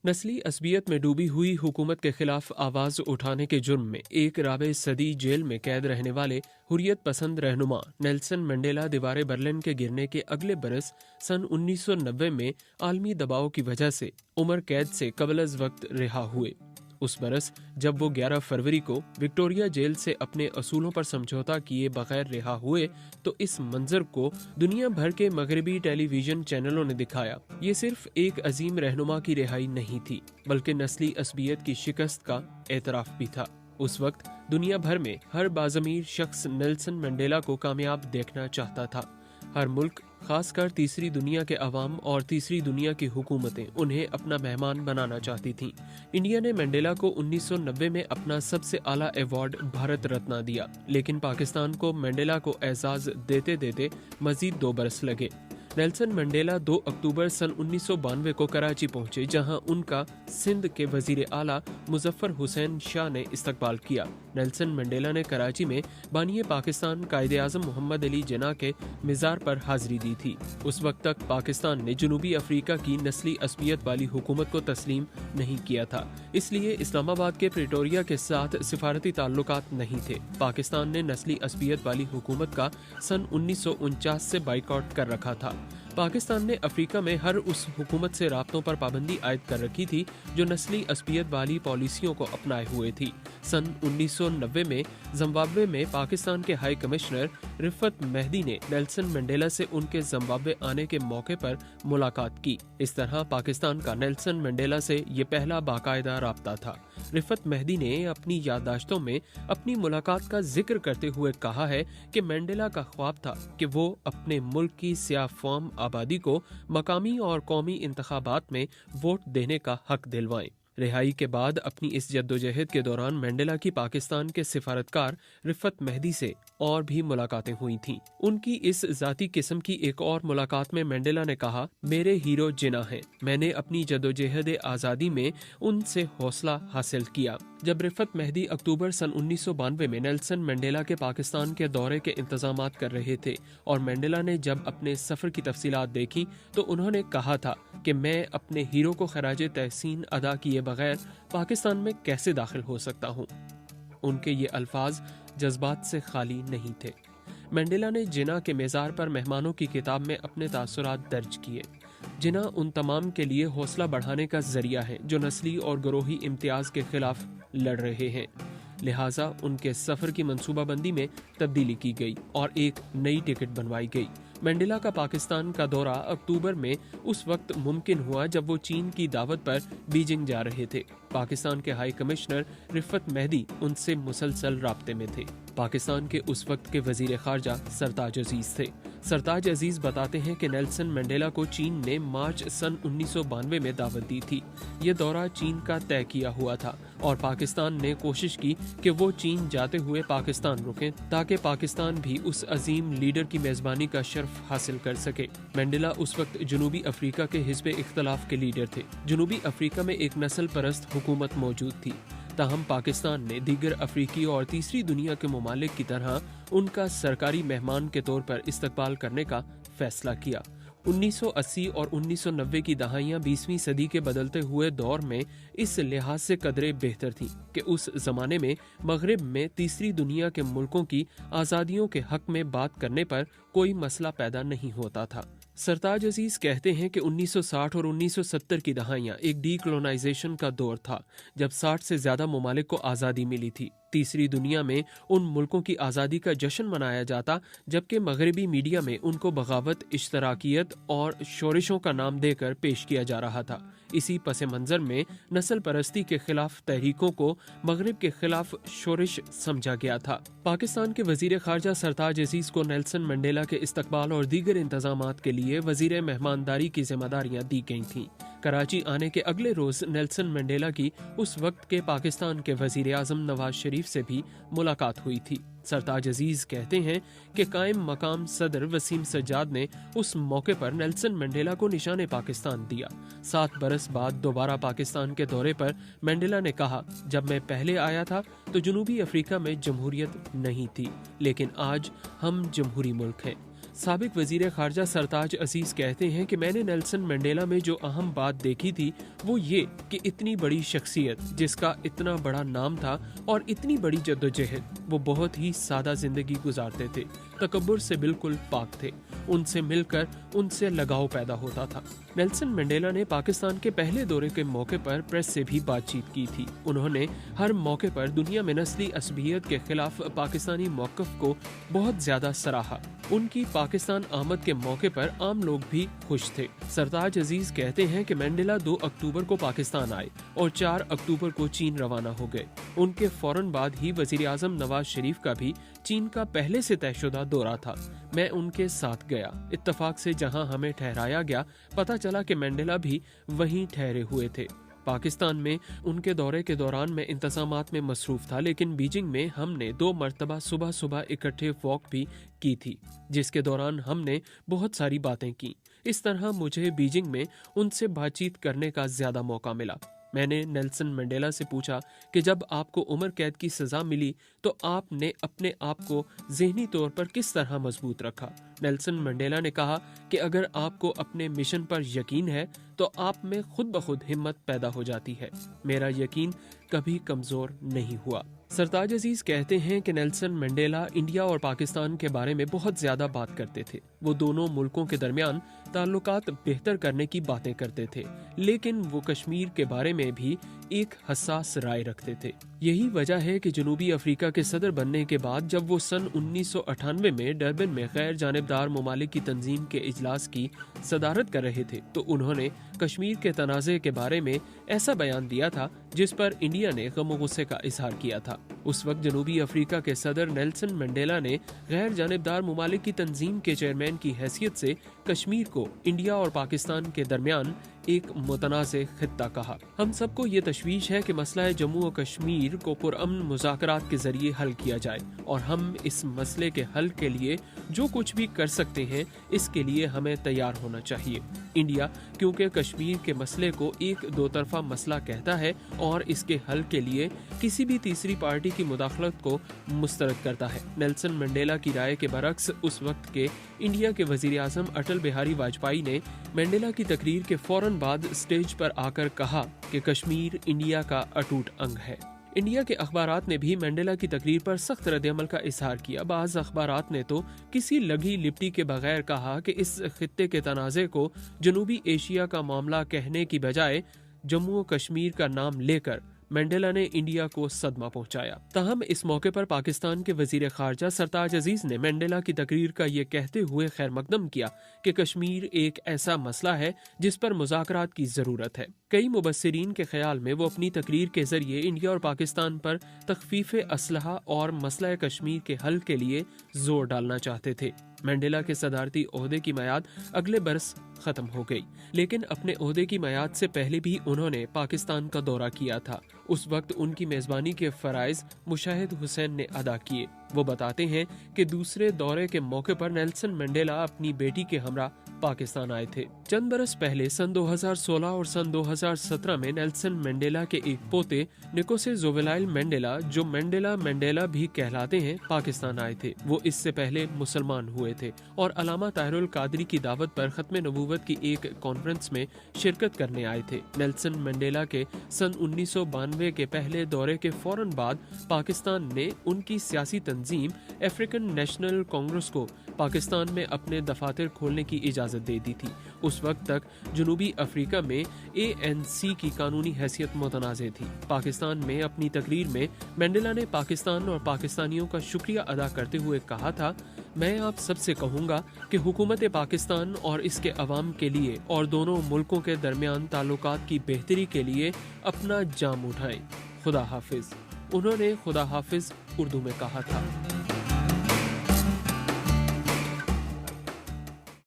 नस्ली असबियत में डूबी हुई हुकूमत के खिलाफ आवाज उठाने के जुर्म में एक राबे सदी जेल में कैद रहने वाले हुर्रियत पसंद रहनुमा नेल्सन मंडेला दीवार बर्लिन के गिरने के अगले बरस सन 1990 में आलमी दबाव की वजह से उम्र कैद से कबल अज वक्त रिहा हुए। उस बरस जब वो 11 फरवरी को विक्टोरिया जेल से अपने असूलों पर समझौता किए बगैर रिहा हुए तो इस मंजर को दुनिया भर के मगरबी टेलीविजन चैनलों ने दिखाया। ये सिर्फ एक अजीम रहनुमा की रिहाई नहीं थी बल्कि नस्ली असबियत की शिकस्त का एतराफ भी था। उस वक्त दुनिया भर में हर बाज़मीर शख्स नेल्सन मंडेला को कामयाब देखना चाहता था। हर मुल्क, खासकर तीसरी दुनिया के अवाम और तीसरी दुनिया की हुकूमतें उन्हें अपना मेहमान बनाना चाहती थीं। इंडिया ने मंडेला को 1990 में अपना सबसे आला अवार्ड भारत रत्न दिया, लेकिन पाकिस्तान को मंडेला को एजाज देते देते मजीद 2 बरस लगे। नेल्सन मंडेला 2 अक्टूबर सन 1992 को कराची पहुंचे, जहां उनका सिंध के वजीर आला मुजफ्फर हुसैन शाह ने इस्तकबाल किया। नेल्सन मंडेला ने कराची में बानिए पाकिस्तान कायदे आज़म मोहम्मद अली जिन्ना के मिज़ार पर हाजिरी दी थी। उस वक्त तक पाकिस्तान ने जनूबी अफ्रीका की नस्ली असबियत वाली हुकूमत को तस्लीम नहीं किया था, इसलिए इस्लामाबाद के प्रिटोरिया के साथ सिफारती ताल्लुकात नहीं थे। पाकिस्तान ने नस्ली असबियत वाली हुकूमत का सन 1949 से बाइकआउट कर रखा था। पाकिस्तान ने अफ्रीका में हर उस हुकूमत से राब्तों पर पाबंदी आयद कर रखी थी जो नस्ली असबियत वाली पॉलिसियों को अपनाए हुए थी। सन 1990 में जिम्बाब्वे में पाकिस्तान के हाई कमिश्नर रिफत मेहदी ने नेल्सन मंडेला से उनके जिम्बाब्वे आने के मौके पर मुलाकात की। इस तरह पाकिस्तान का नेल्सन मंडेला से ये पहला बाकायदा राब्ता था। रिफत मेहदी ने अपनी याददाश्तों में अपनी मुलाकात का जिक्र करते हुए कहा है कि मंडेला का ख्वाब था कि वो अपने मुल्क की सियाह फॉर्म आबादी को मकामी और कौमी इंतखाबात में वोट देने का हक दिलवाएं। रिहाई के बाद अपनी इस जद्दोजहद के दौरान मंडेला की पाकिस्तान के सिफारतकार रिफत मेहदी से और भी मुलाकातें हुई थीं। उनकी इस जाती किस्म की एक और मुलाकात में मंडेला ने कहा, मेरे हीरो जिन्ना हैं। मैंने अपनी जद्दोजहद आज़ादी में उनसे हौसला हासिल किया। जब रिफत मेहदी अक्टूबर सन 1992 में नेल्सन मंडेला के पाकिस्तान के दौरे के इंतजामात कर रहे थे और मंडेला ने जब अपने सफर की तफसीलात देखी तो उन्होंने कहा था कि मैं अपने हीरो को खराज तहसीन अदा किए बगैर पाकिस्तान में कैसे दाखिल हो सकता हूँ। उनके ये अल्फाज जज्बात से खाली नहीं थे। मंडेला ने जिन्ना के मेज़ार पर मेहमानों की किताब में अपने तासुरात दर्ज किए। जिन्ना उन तमाम के लिए हौसला बढ़ाने का जरिया है जो नस्ली और गरोही इम्तियाज के खिलाफ लड़ रहे हैं। लिहाजा उनके सफर की मंसूबाबंदी में तब्दीली की गई और एक नई टिकट बनवाई गई। मंडेला का पाकिस्तान का दौरा अक्टूबर में उस वक्त मुमकिन हुआ जब वो चीन की दावत पर बीजिंग जा रहे थे। पाकिस्तान के हाई कमिश्नर रिफत मेहदी उनसे मुसलसल राब्ते में थे। पाकिस्तान के उस वक्त के वजीर खारजा सरताज अजीज थे। सरताज अजीज बताते हैं कि नेल्सन मंडेला को चीन ने मार्च सन 1992 में दावत दी थी। ये दौरा चीन का तय किया हुआ था और पाकिस्तान ने कोशिश की कि वो चीन जाते हुए पाकिस्तान रुकें ताकि पाकिस्तान भी उस अजीम लीडर की मेजबानी का शर्फ हासिल कर सके। मंडेला उस वक्त जनूबी अफ्रीका के हिज़्ब इख्तलाफ के लीडर थे। जनूबी अफ्रीका में एक नस्ल परस्त हुकूमत मौजूद थी, ताहम पाकिस्तान ने दीगर अफ्रीकी और तीसरी दुनिया के ममालिक की तरह उनका सरकारी मेहमान के तौर पर इस्तकबाल करने का फैसला किया। 1980 और 1990 की दहाइयां 20वीं सदी के बदलते हुए दौर में इस लिहाज से कदरे बेहतर थीं कि उस जमाने में मगरिब में तीसरी दुनिया के मुल्कों की आज़ादियों के हक में बात करने पर कोई मसला पैदा नहीं होता था। सरताज अजीज कहते हैं कि 1960 और 1970 की दहाइयां एक डीकोलोनाइजेशन का दौर था, जब 60 से ज्यादा ममालिक को आज़ादी मिली थी। तीसरी दुनिया में उन मुल्कों की आज़ादी का जश्न मनाया जाता, जबकि मगरबी मीडिया में उनको बगावत, इश्तराकियत और शोरिशों का नाम देकर पेश किया जा रहा था। इसी पस मंजर में नस्ल परस्ती के खिलाफ तहरीकों को मगरिब के खिलाफ शोरिश समझा गया था। पाकिस्तान के वजीर खारजा सरताज अजीज को नेल्सन मंडेला के इस्तकबाल और दीगर इंतजामात के लिए वजीर मेहमानदारी की जिम्मेदारियां दी गई थीं। कराची आने के अगले रोज नेल्सन मंडेला की उस वक्त के पाकिस्तान के वजीर आजम नवाज शरीफ से भी मुलाकात हुई थी। सरताज अजीज कहते हैं कि कायम मकाम सदर वसीम सज्जाद ने उस मौके पर नेल्सन मंडेला को निशाने पाकिस्तान दिया। 7 बरस बाद दोबारा पाकिस्तान के दौरे पर मंडेला ने कहा, जब मैं पहले आया था तो जनूबी अफ्रीका में जमहूरियत नहीं थी, लेकिन आज हम जमहूरी मुल्क हैं। साबिक वजीर खारजा सरताज अजीज कहते हैं कि मैंने नेल्सन मंडेला में जो अहम बात देखी थी वो ये कि इतनी बड़ी शख्सियत जिसका इतना बड़ा नाम था और इतनी बड़ी जद्दोजहद, वो बहुत ही सादा जिंदगी गुजारते थे, तकब्बुर से बिल्कुल पाक थे। उनसे मिलकर उनसे लगाव पैदा होता था। नेल्सन मंडेला ने पाकिस्तान के पहले दौरे के मौके पर प्रेस से भी बातचीत की थी। उन्होंने हर मौके पर दुनिया में नस्ली असबियत के खिलाफ पाकिस्तानी मौक़िफ़ को बहुत ज्यादा सराहा। उनकी पाकिस्तान आमद के मौके पर आम लोग भी खुश थे। सरताज अजीज कहते हैं कि मंडेला 2 अक्टूबर को पाकिस्तान आए और 4 अक्टूबर को चीन रवाना हो गए। उनके फौरन बाद ही वजीर आज़म नवाज शरीफ का भी चीन का पहले से तयशुदा दौरा था। मैं उनके साथ गया। इत्तफाक से जहां हमें ठहराया गया, पता चला कि मंडेला भी वहीं ठहरे हुए थे। पाकिस्तान में उनके दौरे के दौरान मैं इंतजामात में मसरूफ था, लेकिन बीजिंग में हमने 2 मरतबा सुबह सुबह इकट्ठे वॉक भी की थी, जिसके दौरान हमने बहुत सारी बातें की। इस तरह मुझे बीजिंग में उनसे बातचीत करने का ज्यादा मौका मिला। मैंने नेल्सन मंडेला से पूछा कि जब आपको उम्र कैद की सजा मिली तो आपने अपने आप को ज़हनी तौर पर किस तरह मजबूत रखा। नेल्सन मंडेला ने कहा कि अगर आपको अपने मिशन पर यकीन है तो आप में खुद ब खुद हिम्मत पैदा हो जाती है। मेरा यकीन कभी कमजोर नहीं हुआ। सरताज अजीज कहते हैं कि नेल्सन मंडेला इंडिया और पाकिस्तान के बारे में बहुत ज्यादा बात करते थे। वो दोनों मुल्कों के दरमियान ताल्लुकात बेहतर करने की बातें करते थे, लेकिन वो कश्मीर के बारे में भी एक हसास राय रखते थे। यही वजह है कि जनूबी अफ्रीका के सदर बनने के बाद जब वो सन 1998 में डरबन में गैर जानिबदार ममालिक की तंजीम के इजलास की सदारत कर रहे थे, तो उन्होंने कश्मीर के तनाज़े के बारे में ऐसा बयान दिया था जिस पर इंडिया ने गम गुस्से का इजहार किया था। उस वक्त जनूबी अफ्रीका के सदर नेल्सन मंडेला ने गैर जानिबदार ममालिक की तंजीम के चेयरमैन की हैसियत से कश्मीर को इंडिया और पाकिस्तान के दरमियान एक मुतनाज़े खित्ता कहा। हम सबको ये तशवीश है कि मसला जम्मू और कश्मीर को पुरअमन मुज़ाकरात के जरिए हल किया जाए और हम इस मसले के हल के लिए जो कुछ भी कर सकते हैं इसके लिए हमें तैयार होना चाहिए। इंडिया क्योंकि कश्मीर के मसले को एक दो तरफा मसला कहता है और इसके हल के लिए किसी भी तीसरी पार्टी की मुदाखलत को मुस्तरद करता है। नेल्सन मंडेला की राय के बरक्स उस वक्त के इंडिया के वजीर आज़म अटल बिहारी वाजपेयी ने मंडेला की तकरीर के फौरन बाद स्टेज पर आकर कहा कि कश्मीर इंडिया का अटूट अंग है। इंडिया के अखबारात ने भी मंडेला की तकरीर पर सख्त रद्द-ए-अमल का इजहार किया। बाज़ अखबारात ने तो किसी लगी लिपटी के बगैर कहा कि इस खित्ते के तनाज़े को जनूबी एशिया का मामला कहने की बजाय जम्मू और कश्मीर का नाम लेकर मंडेला ने इंडिया को सदमा पहुंचाया। ताहम इस मौके पर पाकिस्तान के वजीर खारजा सरताज अजीज ने मंडेला की तकरीर का ये कहते हुए खैर मकदम किया कि कश्मीर एक ऐसा मसला है जिस पर मुज़ाकरात की जरूरत है। कई मुबस्सिरीन के ख्याल में वो अपनी तकरीर के जरिए इंडिया और पाकिस्तान पर तख्फीफ़े असलहा और मसला कश्मीर के हल के लिए जोर डालना चाहते थे। मंडेला के सदारती ओहदे की मियाद अगले बरस खत्म हो गई, लेकिन अपने ओहदे की मियाद से पहले भी उन्होंने पाकिस्तान का दौरा किया था। उस वक्त उनकी मेजबानी के फराइज मुशाहिद हुसैन ने अदा किए। वो बताते हैं कि दूसरे दौरे के मौके पर नेल्सन मंडेला अपनी बेटी के हमरा पाकिस्तान आए थे। चंद बरस पहले सन 2016 और सन 2017 में नेल्सन मंडेला के एक पोते निकोसे जोवेलाइल मंडेला, जो मंडेला भी कहलाते हैं, पाकिस्तान आए थे। वो इससे पहले मुसलमान हुए थे और अलामा ताहिरुल कादरी की दावत पर खत्म नबूवत की एक कॉन्फ्रेंस में शिरकत करने आए थे। नेल्सन मंडेला के सन 1992 के पहले दौरे के फौरन बाद पाकिस्तान ने उनकी सियासी तंजीम अफ्रीकन नेशनल कांग्रेस को पाकिस्तान में अपने दफातर खोलने की इजाजत दे दी थी। उस वक्त तक जनूबी अफ्रीका में ANC की कानूनी हैसियत मुतनाज़े थी। पाकिस्तान में अपनी तकरीर में मंडेला ने पाकिस्तान और पाकिस्तानियों का शुक्रिया अदा करते हुए कहा था, मैं आप सबसे कहूँगा कि हुकूमत पाकिस्तान और इसके अवाम के लिए और दोनों मुल्कों के दरमियान ताल्लुकात की बेहतरी के लिए अपना जाम उठाएं। खुदा हाफिज। उन्होंने खुदा हाफिज उर्दू में कहा था।